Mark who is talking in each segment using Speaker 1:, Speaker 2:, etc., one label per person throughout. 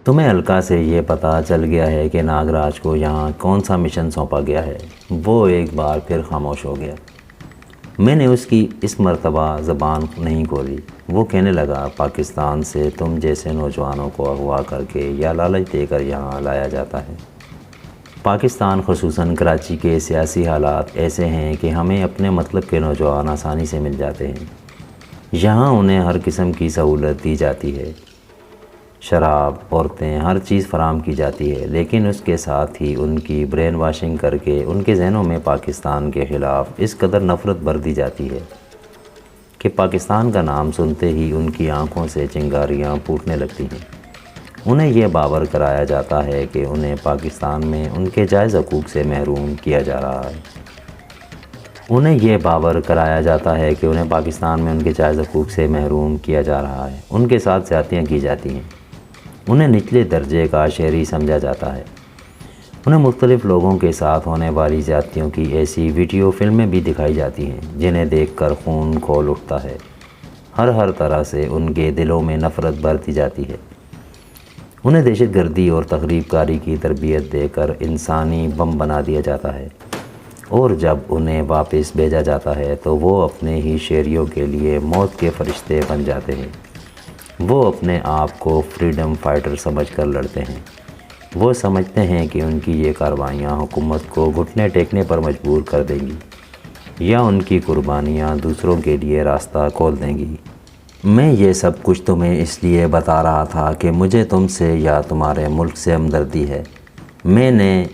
Speaker 1: تمہیں الکا سے یہ پتہ چل گیا ہے کہ ناگراج کو یہاں کون سا مشن سونپا گیا ہے؟ وہ ایک بار پھر خاموش ہو گیا۔ میں نے اس کی اس مرتبہ زبان نہیں کھولی۔ وہ کہنے لگا، پاکستان سے تم جیسے نوجوانوں کو اغوا کر کے یا لالچ دے کر یہاں لایا جاتا ہے۔ پاکستان خصوصاً کراچی کے سیاسی حالات ایسے ہیں کہ ہمیں اپنے مطلب کے نوجوان آسانی سے مل جاتے ہیں۔ یہاں انہیں ہر قسم کی سہولت دی جاتی ہے، شراب، عورتیں، ہر چیز فراہم کی جاتی ہے، لیکن اس کے ساتھ ہی ان کی برین واشنگ کر کے ان کے ذہنوں میں پاکستان کے خلاف اس قدر نفرت بھر دی جاتی ہے کہ پاکستان کا نام سنتے ہی ان کی آنکھوں سے چنگاریاں پھوٹنے لگتی ہیں۔ انہیں یہ باور کرایا جاتا ہے کہ انہیں پاکستان میں ان کے جائز حقوق سے محروم کیا جا رہا ہے۔ ان کے ساتھ زیادتیاں کی جاتی ہیں۔ انہیں نچلے درجے کا شہری سمجھا جاتا ہے۔ انہیں مختلف لوگوں کے ساتھ ہونے والی زیادتیوں کی ایسی ویڈیو فلمیں بھی دکھائی جاتی ہیں جنہیں دیکھ کر خون کھول اٹھتا ہے۔ ہر طرح سے ان کے دلوں میں نفرت بھر دی جاتی ہے۔ انہیں دہشت گردی اور تخریب کاری کی تربیت دے کر انسانی بم بنا دیا جاتا ہے، اور جب انہیں واپس بھیجا جاتا ہے تو وہ اپنے ہی شہریوں کے لیے موت کے فرشتے بن جاتے ہیں۔ وہ اپنے آپ کو فریڈم فائٹر سمجھ کر لڑتے ہیں۔ وہ سمجھتے ہیں کہ ان کی یہ کارروائیاں حکومت کو گھٹنے ٹیکنے پر مجبور کر دیں گی یا ان کی قربانیاں دوسروں کے لیے راستہ کھول دیں گی۔ میں یہ سب کچھ تمہیں اس لیے بتا رہا تھا کہ مجھے تم سے یا تمہارے ملک سے ہمدردی ہے۔ میں نے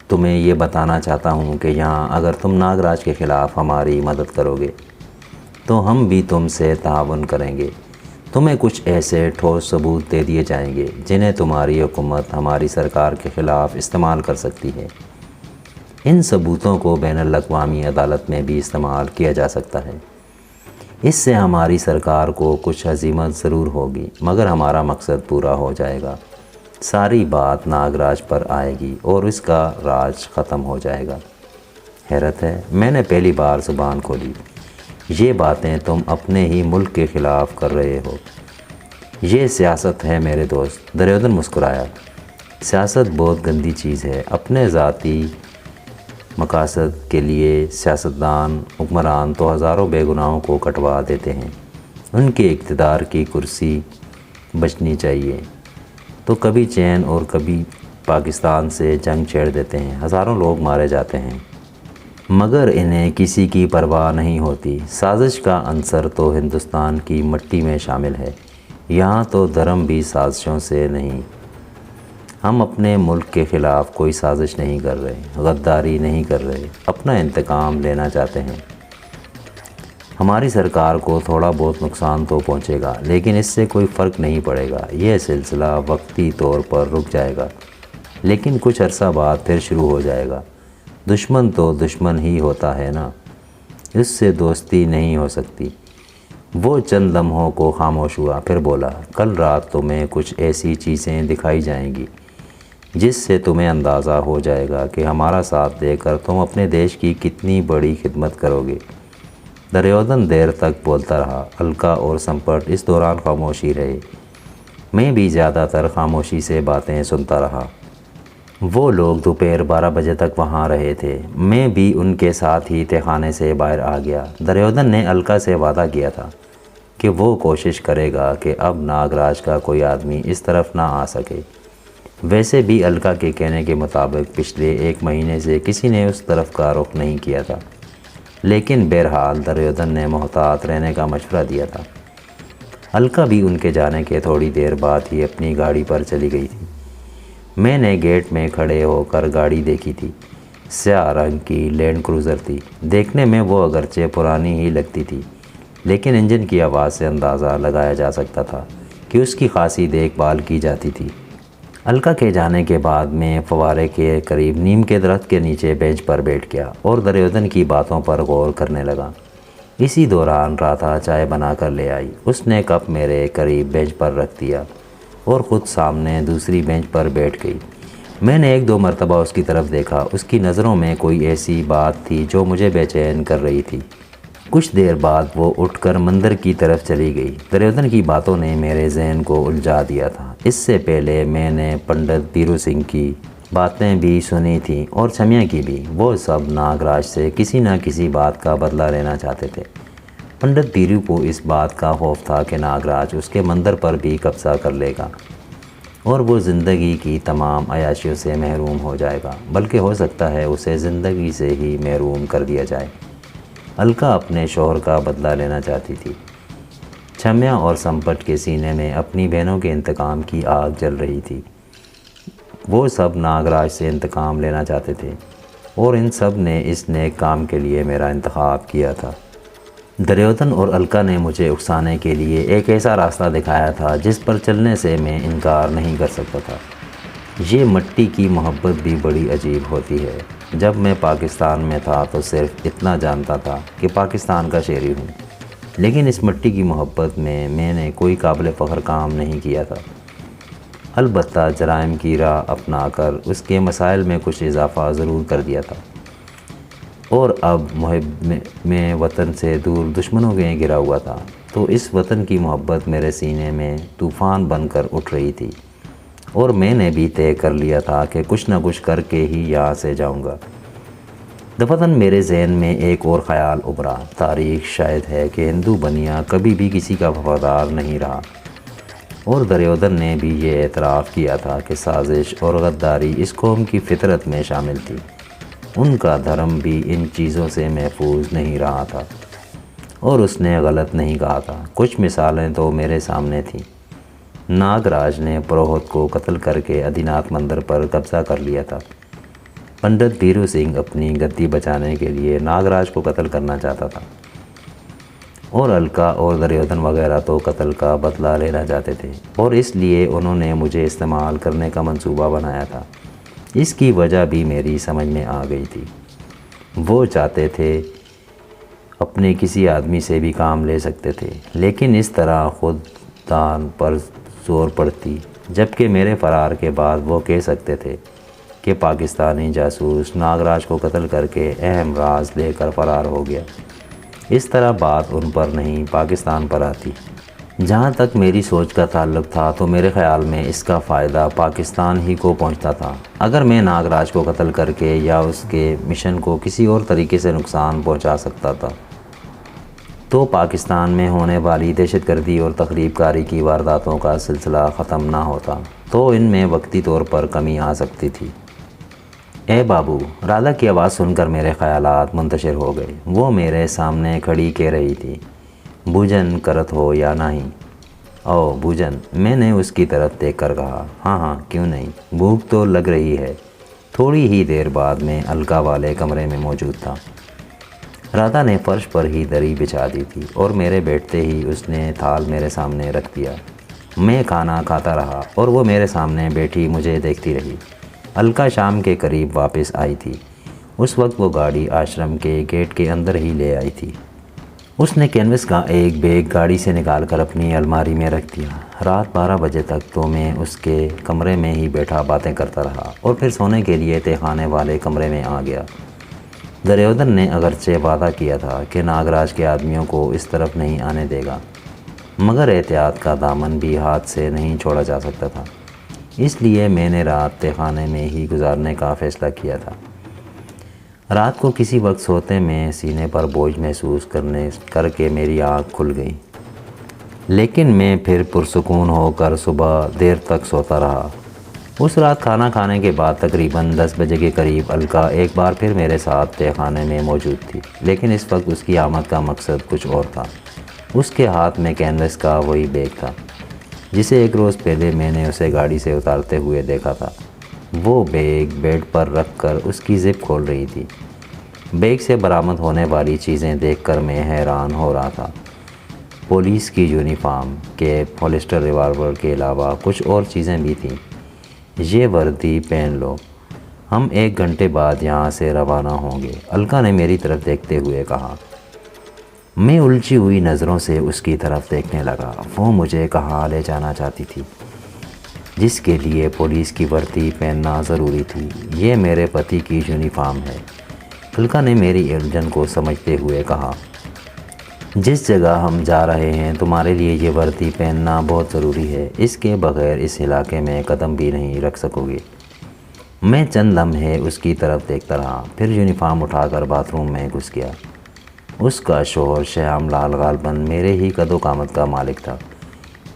Speaker 1: تمہیں یہ بتانا چاہتا ہوں کہ یہاں اگر تم ناگراج کے خلاف ہماری مدد کرو گے تو ہم بھی تم سے تعاون کریں گے۔ تمہیں کچھ ایسے ٹھوس ثبوت دے دیے جائیں گے جنہیں تمہاری حکومت ہماری سرکار کے خلاف استعمال کر سکتی ہے۔ ان ثبوتوں کو بین الاقوامی عدالت میں بھی استعمال کیا جا سکتا ہے۔ اس سے ہماری سرکار کو کچھ ہزیمت ضرور ہوگی، مگر ہمارا مقصد پورا ہو جائے گا۔ ساری بات ناگراج پر آئے گی اور اس کا راج ختم ہو جائے گا۔ حیرت ہے، میں نے پہلی بار زبان کھولی۔ یہ باتیں تم اپنے ہی ملک کے خلاف کر رہے ہو۔ یہ سیاست ہے میرے دوست۔ دریودن مسکرایا۔ سیاست بہت گندی چیز ہے۔ اپنے ذاتی مقاصد کے لیے سیاستدان، حکمران تو ہزاروں بے گناہوں کو کٹوا دیتے ہیں۔ ان کے اقتدار کی کرسی بچنی چاہیے تو کبھی چین اور کبھی پاکستان سے جنگ چھیڑ دیتے ہیں۔ ہزاروں لوگ مارے جاتے ہیں مگر انہیں کسی کی پرواہ نہیں ہوتی۔ سازش کا عنصر تو ہندوستان کی مٹی میں شامل ہے۔ یہاں تو دھرم بھی سازشوں سے نہیں۔ ہم اپنے ملک کے خلاف کوئی سازش نہیں کر رہے، غداری نہیں کر رہے، اپنا انتقام لینا چاہتے ہیں۔ ہماری سرکار کو تھوڑا بہت نقصان تو پہنچے گا، لیکن اس سے کوئی فرق نہیں پڑے گا۔ یہ سلسلہ وقتی طور پر رک جائے گا، لیکن کچھ عرصہ بعد پھر شروع ہو جائے گا۔ دشمن تو دشمن ہی ہوتا ہے نا، اس سے دوستی نہیں ہو سکتی۔ وہ چند لمحوں کو خاموش ہوا، پھر بولا، کل رات تمہیں کچھ ایسی چیزیں دکھائی جائیں گی جس سے تمہیں اندازہ ہو جائے گا کہ ہمارا ساتھ دے کر تم اپنے دیش کی کتنی بڑی خدمت کرو گے۔ دریودن دیر تک بولتا رہا۔ الکا اور سمپٹ اس دوران خاموش ہی رہے۔ میں بھی زیادہ تر خاموشی سے باتیں سنتا رہا۔ وہ لوگ دوپہر 12 بجے تک وہاں رہے تھے۔ میں بھی ان کے ساتھ ہی تہخانے سے باہر آ گیا۔ دریودن نے الکا سے وعدہ کیا تھا کہ وہ کوشش کرے گا کہ اب ناگراج کا کوئی آدمی اس طرف نہ آ سکے۔ ویسے بھی الکا کے کہنے کے مطابق پچھلے 1 مہینے سے کسی نے اس طرف کا رخ نہیں کیا تھا، لیکن بہرحال دریودن نے محتاط رہنے کا مشورہ دیا تھا۔ الکا بھی ان کے جانے کے تھوڑی دیر بعد ہی اپنی گاڑی پر چلی گئی تھی۔ میں نے گیٹ میں کھڑے ہو کر گاڑی دیکھی تھی۔ سیاہ رنگ کی لینڈ کروزر تھی۔ دیکھنے میں وہ اگرچہ پرانی ہی لگتی تھی، لیکن انجن کی آواز سے اندازہ لگایا جا سکتا تھا کہ اس کی خاصی دیکھ بھال کی جاتی تھی۔ الکا کے جانے کے بعد میں فوارے کے قریب نیم کے درخت کے نیچے بینچ پر بیٹھ گیا اور دریودن کی باتوں پر غور کرنے لگا۔ اسی دوران رادھا چائے بنا کر لے آئی۔ اس نے کپ میرے قریب بینچ پر رکھ دیا اور خود سامنے دوسری بینچ پر بیٹھ گئی۔ میں نے 1-2 مرتبہ اس کی طرف دیکھا۔ اس کی نظروں میں کوئی ایسی بات تھی جو مجھے بے چین کر رہی تھی۔ کچھ دیر بعد وہ اٹھ کر مندر کی طرف چلی گئی۔ دریودن کی باتوں نے میرے ذہن کو الجھا دیا تھا۔ اس سے پہلے میں نے پنڈت بیرو سنگھ کی باتیں بھی سنی تھیں اور چھمیا کی بھی۔ وہ سب ناگراج سے کسی نہ کسی بات کا بدلہ لینا چاہتے تھے۔ پنڈت بیرو کو اس بات کا خوف تھا کہ ناگراج اس کے مندر پر بھی قبضہ کر لے گا اور وہ زندگی کی تمام عیاشیوں سے محروم ہو جائے گا، بلکہ ہو سکتا ہے اسے زندگی سے ہی محروم کر دیا جائے۔ الکا اپنے شوہر کا بدلہ لینا چاہتی تھی۔ چھمیا اور سمپٹ کے سینے میں اپنی بہنوں کے انتقام کی آگ جل رہی تھی۔ وہ سب ناگراج سے انتقام لینا چاہتے تھے اور ان سب نے اس نیک کام کے لیے میرا انتخاب کیا تھا۔ دریودن اور الکا نے مجھے اکسانے کے لیے ایک ایسا راستہ دکھایا تھا جس پر چلنے سے میں انکار نہیں کر سکتا تھا۔ یہ مٹی کی محبت بھی بڑی عجیب ہوتی ہے۔ جب میں پاکستان میں تھا تو صرف اتنا جانتا تھا کہ پاکستان کا شہری ہوں، لیکن اس مٹی کی محبت میں نے کوئی قابل فخر کام نہیں کیا تھا، البتہ جرائم کی راہ اپنا کر اس کے مسائل میں کچھ اضافہ ضرور کر دیا تھا۔ اور اب محب میں وطن سے دور دشمنوں کے گرا ہوا تھا، تو اس وطن کی محبت میرے سینے میں طوفان بن کر اٹھ رہی تھی، اور میں نے بھی طے کر لیا تھا کہ کچھ نہ کچھ کر کے ہی یہاں سے جاؤں گا۔ دفعتاً میرے ذہن میں ایک اور خیال ابھرا۔ تاریخ شاہد ہے کہ ہندو بنیا کبھی بھی کسی کا وفادار نہیں رہا، اور دریودن نے بھی یہ اعتراف کیا تھا کہ سازش اور غداری اس قوم کی فطرت میں شامل تھی۔ ان کا دھرم بھی ان چیزوں سے محفوظ نہیں رہا تھا، اور اس نے غلط نہیں کہا تھا۔ کچھ مثالیں تو میرے سامنے تھیں۔ ناگراج نے پروہت کو قتل کر کے آدی ناتھ مندر پر قبضہ کر لیا تھا۔ پنڈت بیرو سنگھ اپنی گدی بچانے کے لیے ناگراج کو قتل کرنا چاہتا تھا، اور الکا اور دریودن وغیرہ تو قتل کا بدلہ لینا چاہتے تھے، اور اس لیے انہوں نے مجھے استعمال کرنے کا منصوبہ بنایا تھا۔ اس کی وجہ بھی میری سمجھ میں آ گئی تھی۔ وہ چاہتے تھے اپنے کسی آدمی سے بھی کام لے سکتے تھے، لیکن اس طرح خود دان پر زور پڑتی، جبکہ میرے فرار کے بعد وہ کہہ سکتے تھے کہ پاکستانی جاسوس ناگراج کو قتل کر کے اہم راز لے کر فرار ہو گیا۔ اس طرح بات ان پر نہیں، پاکستان پر آتی۔ جہاں تک میری سوچ کا تعلق تھا تو میرے خیال میں اس کا فائدہ پاکستان ہی کو پہنچتا تھا۔ اگر میں ناگراج کو قتل کر کے یا اس کے مشن کو کسی اور طریقے سے نقصان پہنچا سکتا تھا تو پاکستان میں ہونے والی دہشت گردی اور تخریب کاری کی وارداتوں کا سلسلہ ختم نہ ہوتا، تو ان میں وقتی طور پر کمی آ سکتی تھی۔ اے بابو، رادھا کی آواز سن کر میرے خیالات منتشر ہو گئے۔ وہ میرے سامنے کھڑی کہہ رہی تھی، بھوجن کرت ہو یا نہیں؟ او بھوجن، میں نے اس کی طرف دیکھ کر کہا، ہاں ہاں کیوں نہیں، بھوک تو لگ رہی ہے۔ تھوڑی ہی دیر بعد میں الکا والے کمرے میں موجود تھا۔ رادھا نے فرش پر ہی دری بچھا دی تھی، اور میرے بیٹھتے ہی اس نے تھال میرے سامنے رکھ دیا۔ میں کھانا کھاتا رہا اور وہ میرے سامنے بیٹھی مجھے دیکھتی رہی۔ الکا شام کے قریب واپس آئی تھی۔ اس وقت وہ گاڑی آشرم کے گیٹ کے اندر ہی لے آئی تھی۔ اس نے کینوس کا ایک بیگ گاڑی سے نکال کر اپنی الماری میں رکھ دیا۔ رات 12 بجے تک تو میں اس کے کمرے میں ہی بیٹھا باتیں کرتا رہا، اور پھر سونے کے لیے تہخانے والے کمرے میں آ گیا۔ دریودن نے اگرچہ وعدہ کیا تھا کہ ناگراج کے آدمیوں کو اس طرف نہیں آنے دے گا، مگر احتیاط کا دامن بھی ہاتھ سے نہیں چھوڑا جا سکتا تھا، اس لیے میں نے رات تہخانے میں ہی گزارنے کا فیصلہ کیا تھا۔ رات کو کسی وقت سوتے میں سینے پر بوجھ محسوس کر کے میری آنکھ کھل گئی، لیکن میں پھر پرسکون ہو کر صبح دیر تک سوتا رہا۔ اس رات کھانا کھانے کے بعد تقریباً 10 بجے کے قریب الکا ایک بار پھر میرے ساتھ تہخانے میں موجود تھی، لیکن اس وقت اس کی آمد کا مقصد کچھ اور تھا۔ اس کے ہاتھ میں کینوس کا وہی بیگ تھا جسے ایک روز پہلے میں نے اسے گاڑی سے اتارتے ہوئے دیکھا تھا۔ وہ بیگ بیڈ پر رکھ کر اس کی زپ کھول رہی تھی۔ بیگ سے برآمد ہونے والی چیزیں دیکھ کر میں حیران ہو رہا تھا۔ پولیس کی یونیفارم، کیپ، ہولسٹر ریوالور کے علاوہ کچھ اور چیزیں بھی تھیں۔ یہ وردی پہن لو، ہم 1 گھنٹے بعد یہاں سے روانہ ہوں گے، الکا نے میری طرف دیکھتے ہوئے کہا۔ میں الجھی ہوئی نظروں سے اس کی طرف دیکھنے لگا۔ وہ مجھے کہاں لے جانا چاہتی تھی، جس کے لیے پولیس کی وردی پہننا ضروری تھی؟ یہ میرے پتی کی یونیفارم ہے، الکا نے میری الجھن کو سمجھتے ہوئے کہا۔ جس جگہ ہم جا رہے ہیں تمہارے لیے یہ وردی پہننا بہت ضروری ہے، اس کے بغیر اس علاقے میں قدم بھی نہیں رکھ سکو گے۔ میں چند لمحے اس کی طرف دیکھتا رہا، پھر یونیفارم اٹھا کر باتھ روم میں گھس گیا۔ اس کا شوہر شیام لال غالباً میرے ہی قد و قامت کا مالک تھا،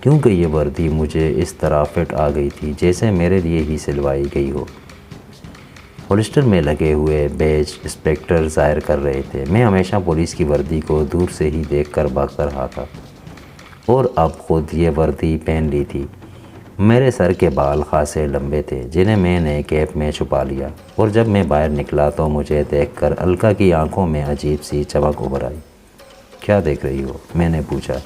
Speaker 1: کیونکہ یہ وردی مجھے اس طرح فٹ آ گئی تھی جیسے میرے لیے ہی سلوائی گئی ہو۔ ہولسٹر میں لگے ہوئے بیج انسپیکٹر ظاہر کر رہے تھے۔ میں ہمیشہ پولیس کی وردی کو دور سے ہی دیکھ کر بھاگتا رہا تھا، اور اب خود یہ وردی پہن لی تھی۔ میرے سر کے بال خاصے لمبے تھے جنہیں میں نے کیپ میں چھپا لیا، اور جب میں باہر نکلا تو مجھے دیکھ کر الکا کی آنکھوں میں عجیب سی چمک ابھر آئی۔ کیا دیکھ رہی ہو؟ میں نے پوچھا۔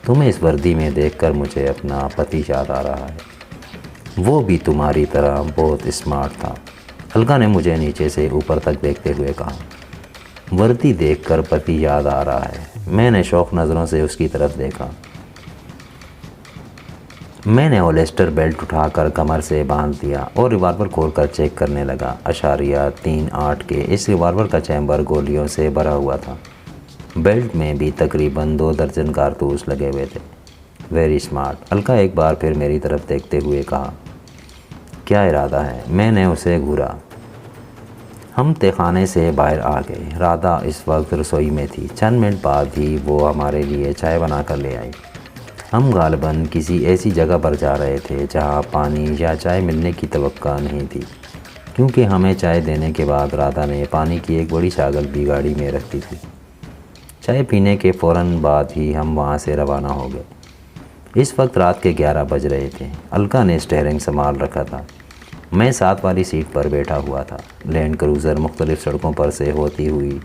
Speaker 1: تمہیں اس وردی میں دیکھ کر مجھے اپنا پتی یاد آ رہا ہے، وہ بھی تمہاری طرح بہت اسمارٹ تھا، الکا نے مجھے نیچے سے اوپر تک دیکھتے ہوئے کہا۔ وردی دیکھ کر پتی یاد آ رہا ہے؟ میں نے شوق نظروں سے اس کی طرف دیکھا۔ میں نے ہولسٹر بیلٹ اٹھا کر کمر سے باندھ دیا اور ریوالور کھول کر چیک کرنے لگا۔ 3.8 کے اس ریوالور کا چیمبر گولیوں سے بھرا ہوا تھا۔ بیلٹ میں بھی تقریباً 2 درجن کارتوس لگے ہوئے تھے۔ ویری اسمارٹ، الکا ایک بار پھر میری طرف دیکھتے ہوئے کہا۔ کیا ارادہ ہے؟ میں نے اسے گھورا۔ ہم تہہ خانے سے باہر آ گئے۔ رادھا اس وقت رسوئی میں تھی۔ چند منٹ بعد ہی وہ ہمارے لیے چائے بنا کر لے آئی۔ ہم غالباً کسی ایسی جگہ پر جا رہے تھے جہاں پانی یا چائے ملنے کی توقع نہیں تھی، کیونکہ ہمیں چائے دینے کے بعد رادھا نے پانی کی ایک بڑی چھاگل بھی گاڑی میں رکھ دی تھی۔ چائے پینے کے فوراً بعد ہی ہم وہاں سے روانہ ہو گئے۔ اس وقت رات کے 11 بج رہے تھے۔ الکا نے اسٹیئرنگ سنبھال رکھا تھا، میں ساتھ والی سیٹ پر بیٹھا ہوا تھا۔ لینڈ کروزر مختلف سڑکوں پر سے ہوتی ہوئی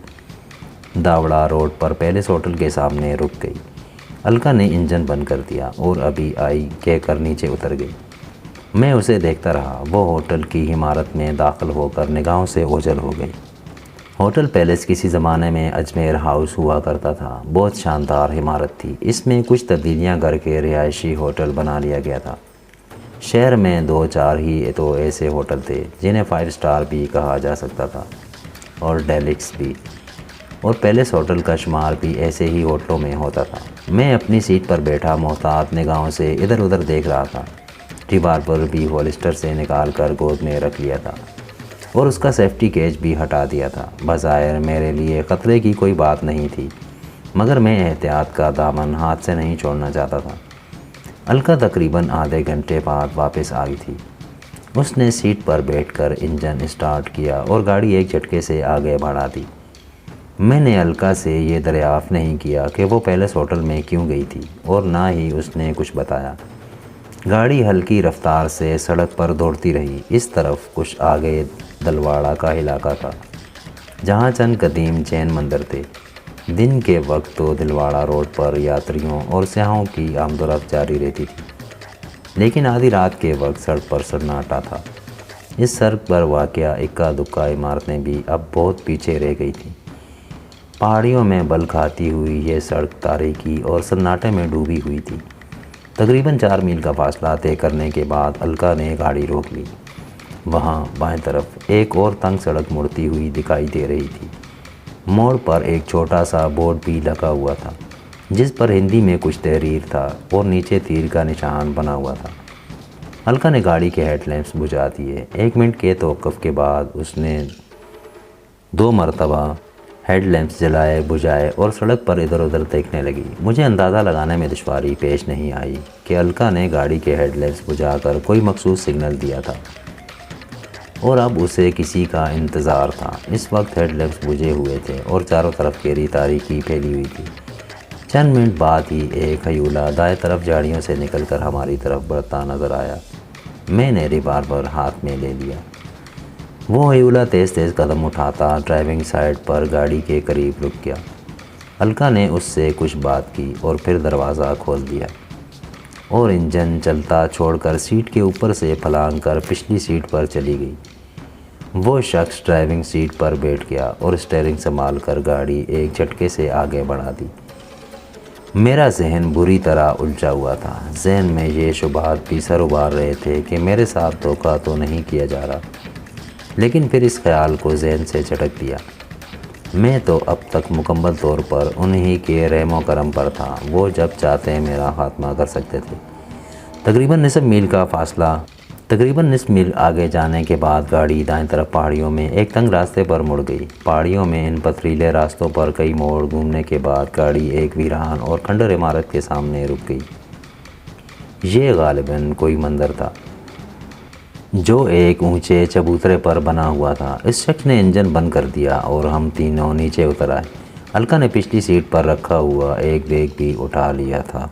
Speaker 1: داوڑا روڈ پر پیلس ہوٹل کے سامنے رک گئی۔ الکا نے انجن بند کر دیا اور ابھی آئی کہہ کر نیچے اتر گئی۔ میں اسے دیکھتا رہا۔ وہ ہوٹل کی عمارت میں داخل ہو کر نگاہوں سے اوجھل ہو گئی۔ ہوٹل پیلس کسی زمانے میں اجمیر ہاؤس ہوا کرتا تھا۔ بہت شاندار عمارت تھی۔ اس میں کچھ تبدیلیاں کر کے رہائشی ہوٹل بنا لیا گیا تھا۔ شہر میں 2-4 ہی تو ایسے ہوٹل تھے جنہیں 5 اسٹار بھی کہا جا سکتا تھا، اور ڈیلکس بھی، اور پیلس ہوٹل کا شمار بھی ایسے ہی ہوٹلوں میں ہوتا تھا۔ میں اپنی سیٹ پر بیٹھا محتاط نگاہوں سے ادھر ادھر دیکھ رہا تھا۔ ریوالور بھی ہولسٹر سے نکال کر گود میں رکھ لیا تھا اور اس کا سیفٹی کیج بھی ہٹا دیا تھا۔ بظاہر میرے لیے خطرے کی کوئی بات نہیں تھی، مگر میں احتیاط کا دامن ہاتھ سے نہیں چھوڑنا چاہتا تھا۔ الکا تقریباً آدھے گھنٹے بعد واپس آئی تھی۔ اس نے سیٹ پر بیٹھ کر انجن اسٹارٹ کیا اور گاڑی ایک جھٹکے سے آگے بڑھا دی۔ میں نے الکا سے یہ دریافت نہیں کیا کہ وہ پیلس ہوٹل میں کیوں گئی تھی، اور نہ ہی اس نے کچھ بتایا۔ گاڑی ہلکی رفتار سے سڑک پر دوڑتی رہی۔ اس طرف کچھ آگے دلواڑہ کا علاقہ تھا جہاں چند قدیم جین مندر تھے۔ دن کے وقت تو دلواڑہ روڈ پر یاتریوں اور سیاحوں کی آمد و رفت جاری رہتی تھی، لیکن آدھی رات کے وقت سڑک پر سناٹا تھا۔ اس سڑک پر واقع اکا دکا عمارتیں بھی اب بہت پیچھے رہ گئی تھیں۔ پہاڑیوں میں بل کھاتی ہوئی یہ سڑک تاریکی اور سناٹے میں ڈوبی ہوئی تھی۔ تقریباً 4 میل کا فاصلہ طے کرنے کے بعد الکا نے گاڑی روک لی۔ وہاں بائیں طرف ایک اور تنگ سڑک مڑتی ہوئی دکھائی دے رہی تھی۔ موڑ پر ایک چھوٹا سا بورڈ بھی لگا ہوا تھا جس پر ہندی میں کچھ تحریر تھا اور نیچے تیر کا نشان بنا ہوا تھا۔ الکا نے گاڑی کے ہیڈ لیمپس بجھا دیے۔ 1 منٹ کے توقف کے بعد اس نے 2 مرتبہ ہیڈ لیمپس جلائے بجھائے اور سڑک پر ادھر ادھر دیکھنے لگی۔ مجھے اندازہ لگانے میں دشواری پیش نہیں آئی کہ الکا نے گاڑی کے ہیڈ لیمپس بجھا کر کوئی مخصوص سگنل دیا تھا اور اب اسے کسی کا انتظار تھا۔ اس وقت ہیڈ لیمپس بجھے ہوئے تھے اور چاروں طرف گہری تاریکی پھیلی ہوئی تھی۔ چند منٹ بعد ہی ایک ہیولا دائیں طرف جھاڑیوں سے نکل کر ہماری طرف بڑھتا نظر آیا۔ میں نے ریوالور ہاتھ میں لے لیا۔ وہ ہیولا تیز تیز قدم اٹھاتا ڈرائیونگ سائیڈ پر گاڑی کے قریب رک گیا۔ الکا نے اس سے کچھ بات کی اور پھر دروازہ کھول دیا اور انجن چلتا چھوڑ کر سیٹ کے اوپر سے پھلانگ کر پچھلی سیٹ پر چلی گئی۔ وہ شخص ڈرائیونگ سیٹ پر بیٹھ گیا اور اسٹیئرنگ سنبھال کر گاڑی ایک جھٹکے سے آگے بڑھا دی۔ میرا ذہن بری طرح الجھا ہوا تھا۔ ذہن میں یہ شبہات بھی سر ابھار رہے تھے کہ میرے ساتھ دھوکہ تو نہیں کیا جا رہا، لیکن پھر اس خیال کو ذہن سے جھٹک دیا۔ میں تو اب تک مکمل طور پر انہی کے رحم و کرم پر تھا، وہ جب چاہتے میرا خاتمہ کر سکتے تھے۔ تقریباً نصف میل آگے جانے کے بعد گاڑی دائیں طرف پہاڑیوں میں ایک تنگ راستے پر مڑ گئی۔ پہاڑیوں میں ان پتھریلے راستوں پر کئی موڑ گھومنے کے بعد گاڑی ایک ویران اور کھنڈر عمارت کے سامنے رک گئی۔ یہ غالباً کوئی مندر تھا جو ایک اونچے چبوترے پر بنا ہوا تھا۔ اس شخص نے انجن بند کر دیا اور ہم تینوں نیچے اتر آئے۔ الکا نے پچھلی سیٹ پر رکھا ہوا ایک بیگ بھی اٹھا لیا تھا۔